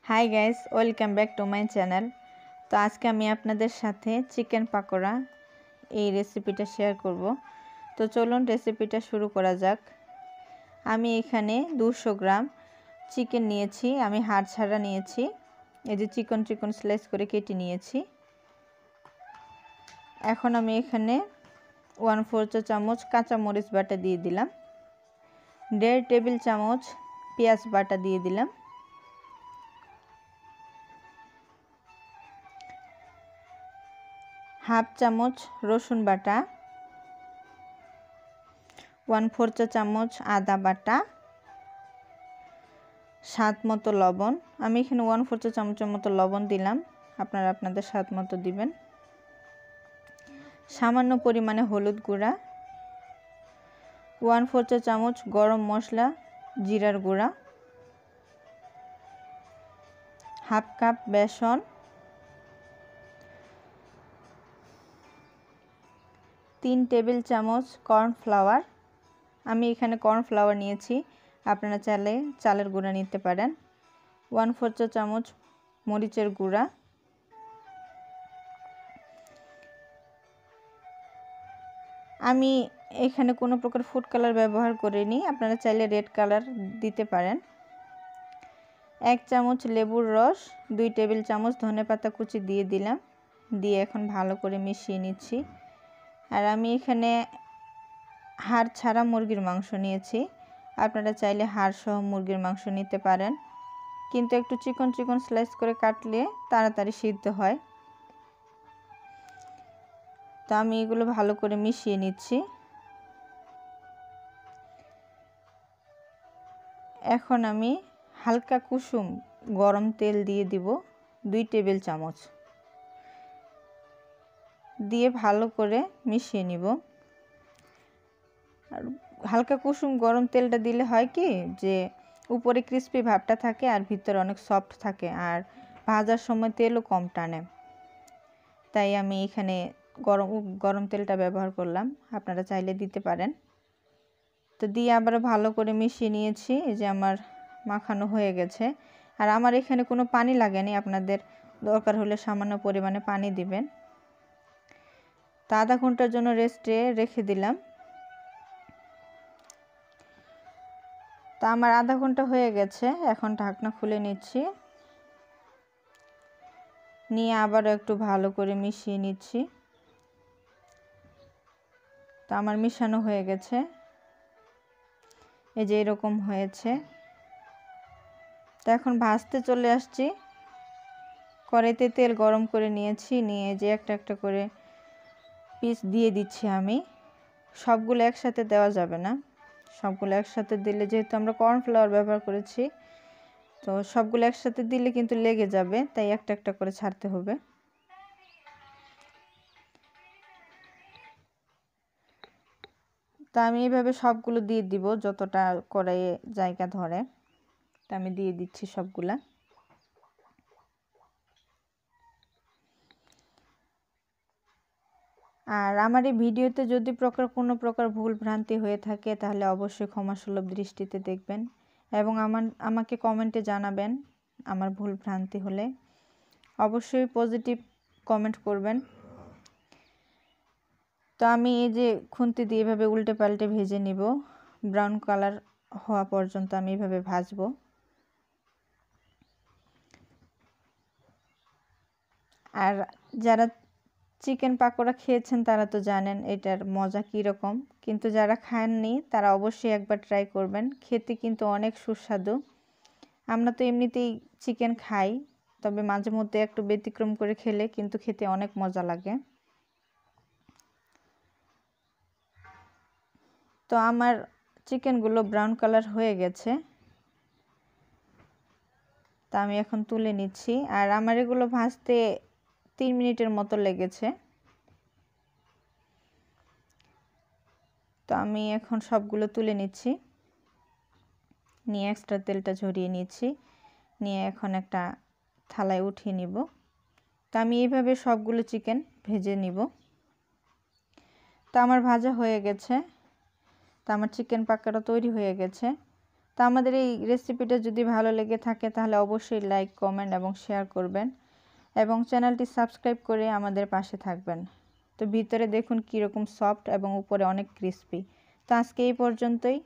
Hi guys, welcome back to my channel. তো আজকে আমি আপনাদের সাথে চিকেন পাকোড়া এই রেসিপিটা শেয়ার করব। তো চলুন রেসিপিটা শুরু করা যাক। আমি এখানে 200 গ্রাম চিকেন নিয়েছি, আমি হাড় ছাড়া নিয়েছি। এই যে চিকন চিকন স্লাইস করে কেটে নিয়েছি। এখন আমি এখানে 1/4 চা চামচ কাঁচা মরিচ বাটা দিয়ে দিলাম, 1.5 টেবিল চামচ পেঁয়াজ বাটা দিয়ে দিলাম, হাফ চামচ রসুন বাটা, 1/4 চা চামচ আদা বাটা, স্বাদ মতো লবণ। আমি এখানে 1/4 চা চামচের মতো লবণ দিলাম, আপনারা আপনাদের স্বাদ মতো দিবেন। সামান্য পরিমাণে হলুদ গুঁড়া, 1/4 চা চামচ গরম মশলা জিরার গুঁড়া, হাফ কাপ বেসন, 3 টেবিল চামচ কর্নফ্লাওয়ার। আমি এখানে কর্নফ্লাওয়ার নিয়েছি, আপনারা চাইলে চালের গুঁড়া নিতে পারেন। 1/4 চা চামচ মরিচের গুঁড়া, আমি এখানে কোনো প্রকার ফুড কালার ব্যবহার করিনি, আপনারা চাইলে রেড কালার দিতে পারেন। 1 চামচ লেবুর রস, 2 টেবিল চামচ ধনেপাতা কুচি দিয়ে দিলাম, দিয়ে এখন ভালো করে মিশিয়ে নিচ্ছি। আর আমি এখানে হাড় ছাড়া মুরগির মাংস নিয়েছি, আপনারা চাইলে হাড় সহ মুরগির মাংস নিতে পারেন, কিন্তু একটু চিকন চিকন স্লাইস করে কাটলে তাড়াতাড়ি সিদ্ধ হয়। তো আমি এগুলো ভালো করে মিশিয়ে নিচ্ছি। এখন আমি হালকা কুসুম গরম তেল দিয়ে দিব, 2 টেবিল চামচ দিয়ে ভালো করে মিশিয়ে নিব। আর হালকা কুসুম গরম তেলটা দিলে হয় কি, যে উপরে ক্রিস্পি ভাবটা থাকে আর ভিতরে অনেক সফট থাকে, আর ভাজার সময় তেলও কম টানে। তাই আমি এখানে গরম তেলটা ব্যবহার করলাম, আপনারা চাইলে দিতে পারেন। তো দিয়ে আবার ভালো করে মিশিয়ে নিয়েছি। এই যে আমার মাখানো হয়ে গেছে, আর আমার এখানে কোনো পানি লাগেনি, আপনাদের দরকার হলে সামান্য পরিমাণে পানি দিবেন। তো আধা ঘন্টার জন্য রেস্টে রেখে দিলাম। তো আমার আধা ঘন্টা হয়ে গেছে, এখন ঢাকনা খুলে নিচ্ছি, নিয়ে আবার একটু ভালো করে মিশিয়ে নিচ্ছি। তো আমার মিশানো হয়ে গেছে, এই যে এরকম হয়েছে। তো এখন ভাজতে চলে আসছি। কড়াইতে তেল গরম করে নিয়েছি, নিয়ে যে একটা একটা করে পিস দিয়ে দিচ্ছি আমি। সবগুলো একসাথে দেওয়া যাবে না, সবগুলো একসাথে দিলে, যেহেতু আমরা কর্নফ্লাওয়ার ব্যবহার করেছি, তো সবগুলো একসাথে দিলে কিন্তু লেগে যাবে, তাই একটা একটা করে ছাড়তে হবে। তা আমি এইভাবে সবগুলো দিয়ে দিব যতটা কড়াইয়ে জায়গা ধরে। তা আমি দিয়ে দিচ্ছি সবগুলা। আর আমার এই ভিডিওতে যদি কোনো প্রকার ভুল ভ্রান্তি হয়ে থাকে তাহলে অবশ্যই ক্ষমাসুলভ দৃষ্টিতে দেখবেন, এবং আমাকে কমেন্টে জানাবেন আমার ভুল ভ্রান্তি হলে। অবশ্যই পজিটিভ কমেন্ট করবেন। তো আমি এই যে খুন্তি দিয়ে এভাবে উল্টে পাল্টে ভেজে নিব, ব্রাউন কালার হওয়া পর্যন্ত আমি এভাবে ভাজবো। আর যারা চিকেন পাকোড়া খেয়েছেন তারা তো জানেন এটার মজা কীরকম, কিন্তু যারা খাননি তারা অবশ্যই একবার ট্রাই করবেন, খেতে কিন্তু অনেক সুস্বাদু। আমরা তো এমনিতেই চিকেন খাই, তবে মাঝে মধ্যে একটু ব্যতিক্রম করে খেলে কিন্তু খেতে অনেক মজা লাগে। তো আমার চিকেনগুলো ব্রাউন কালার হয়ে গেছে, তা আমি এখন তুলে নিচ্ছি। আর আমার এগুলো ভাজতে 3 মিনিটের মতো লেগেছে। তো আমি এখন সবগুলো তুলে নিচ্ছি, নিয়ে এক্সট্রা তেলটা ঝরিয়ে নিচ্ছি, নিয়ে এখন একটা থালায় উঠিয়ে নিব। তো আমি এইভাবে সবগুলো চিকেন ভেজে নিব। তো আমার ভাজা হয়ে গেছে, তো আমার চিকেন পাকোড়া তৈরি হয়ে গেছে। তো আমাদের এই রেসিপিটা যদি ভালো লেগে থাকে তাহলে অবশ্যই লাইক, কমেন্ট এবং শেয়ার করবেন এবং চ্যানেলটি সাবস্ক্রাইব করে আমাদের পাশে থাকবেন। তো ভিতরে দেখুন কীরকম সফট এবং উপরে অনেক ক্রিস্পি। তো আজকে এই পর্যন্তই।